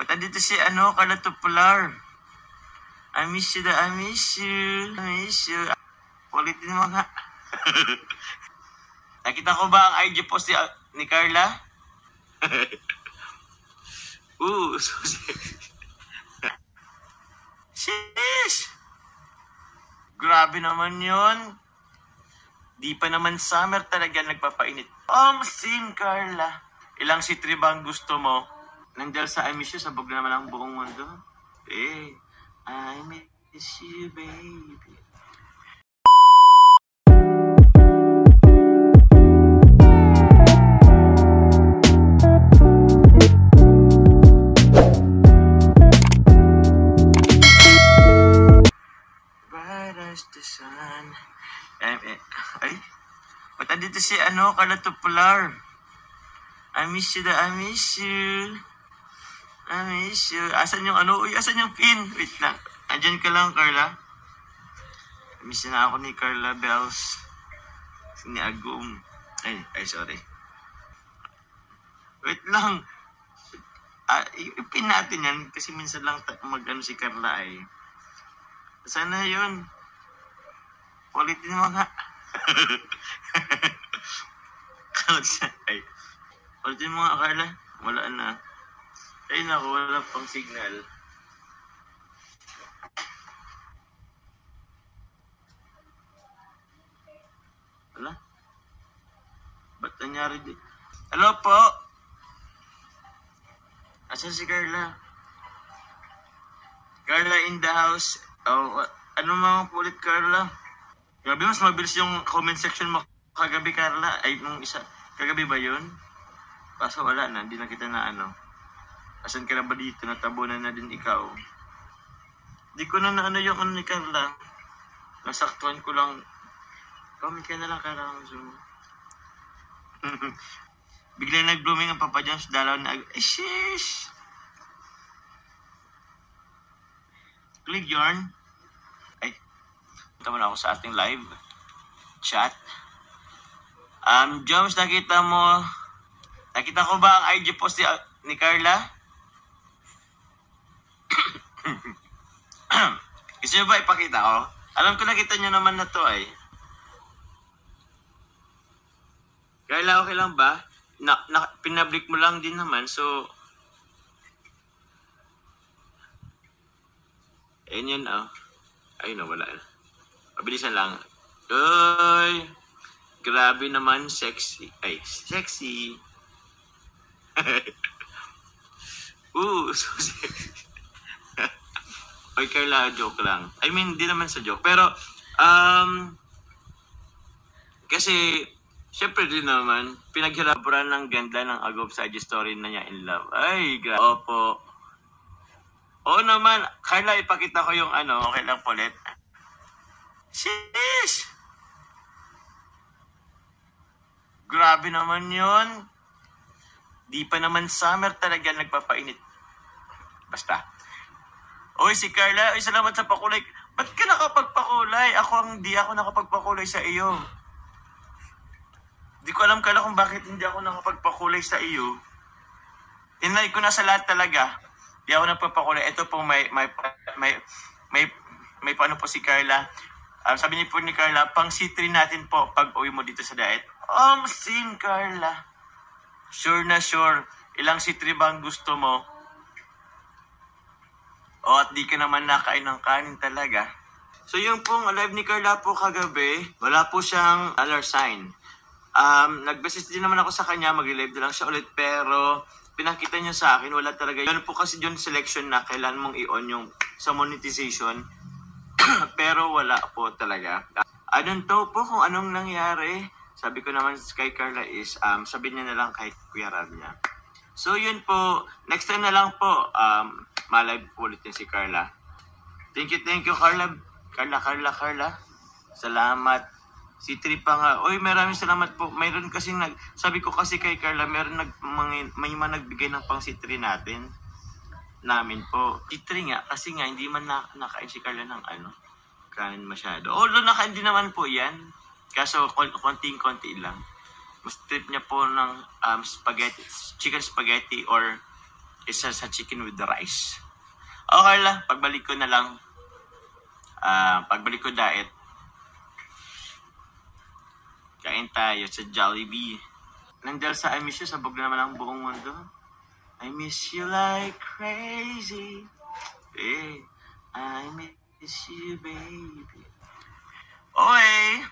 Ba't andito si Carla Tupular? I miss you, I miss you. I miss you. Ulitin mo nga. Nakita ko ba ang IG post ni Carla? So Sheesh! Grabe naman yon. Di pa naman summer talaga nagpapainit. Same Carla. Ilang C3 ba ang gusto mo? Nandiyan sa I miss you, sabog na naman ang buong mundo. I miss you, baby. Bright as the sun. Ay, ba't andito si Carla Tupular? I miss you, I miss you. I miss you. Asan yung asan yung pin? Wait lang. Andyan ka lang, Carla. Miss na ako ni Carla Bells. Ni Agum. Ay, sorry. Wait lang. Ipin natin yan kasi minsan lang si Carla ay. Sana yun. Ulitin mo nga. Ulitin mo nga, Carla. Wala na. Ay naku, wala pang signal. Wala? Ba't nangyari din? Hello po? Asan si Carla? Carla in the house. Ano mga pulit, Carla? Grabe, mas mabilis yung comment section mo kagabi, Carla. Ay, nung isa. Kagabi ba yun? Kaso wala na, hindi na kita na Asan ka na ba dito? Natabunan na din ikaw. Di ko na yung ni Carla. Nasaktuan ko lang. Comment ka na lang, Carla. Bigla nag-blooming ang Papa John's dalaw na sheesh! Click yarn. Ay, punta muna ako sa ating live chat. Jones, nakita ko ba ang IG post ni Carla? Gusto nyo ba ipakita ko? Alam ko nakita nyo naman na to ay. Carla, okay lang ba? Pinablik mo lang din naman, so ayun yun, ayun wala na. Mabilisan lang. Uy! Grabe naman, sexy. Ay, sexy. So sexy. Oy, Carla, joke lang. I mean, di naman sa joke. Pero, kasi, syempre din naman, pinaghirapan ng ganda ng Agop sa IG story na niya in love. Ay, grabe. Opo. Oo naman, Carla, ipakita ko yung okay lang ulit. Sheesh! Grabe naman yon. Di pa naman summer talaga nagpapainit. Basta. Oy, si Carla, salamat sa pakulay. Ba't ka nakapagpakulay? Hindi ako nakapagpakulay sa iyo. Di ko alam, Carla, kung bakit hindi ako nakapagpakulay sa iyo. Tinry ko na sa lahat talaga. Di ako nagpapakulay. Ito po, may paano po si Carla. Sabi niyo po ni Carla, pang C3 natin po pag uwi mo dito sa diet. Same, Carla. Sure na sure. Ilang C3 ba ang gusto mo? At di ka naman nakain ng kanin talaga. So yung pong live ni Carla po kagabi, wala po siyang dollar sign. Nag-message din naman ako sa kanya, mag-live na lang siya ulit, pero pinakita niya sa akin, wala talaga. Yun po kasi yung selection na kailan mong i-on yung sa monetization. Pero wala po talaga. I don't know po kung anong nangyari. Sabi ko naman kay Carla is, sabihin niya na lang kay Kuya Rab niya. So yun po, next time na lang po, ma-live po ulit niya si Carla. Thank you, Carla. Carla. Salamat. Si Tripa nga. Oy, maraming salamat po. Mayroon kasing sabi ko kasi kay Carla, may nagbigay ng pang C3 namin po. C3 nga, kasi nga, hindi man nakain si Carla ng kanin masyado. Although nakain din naman po yan. Kaso, konting-konti lang. Mas trip niya po ng chicken spaghetti or isa sa chicken with the rice. O Carla, pagbalik ko na lang. Pagbalik ko diet, kain tayo sa Jollibee. Nandel sa I miss you, sabog na naman ang buong mundo. I miss you like crazy. Hey, I miss you, baby. Oy!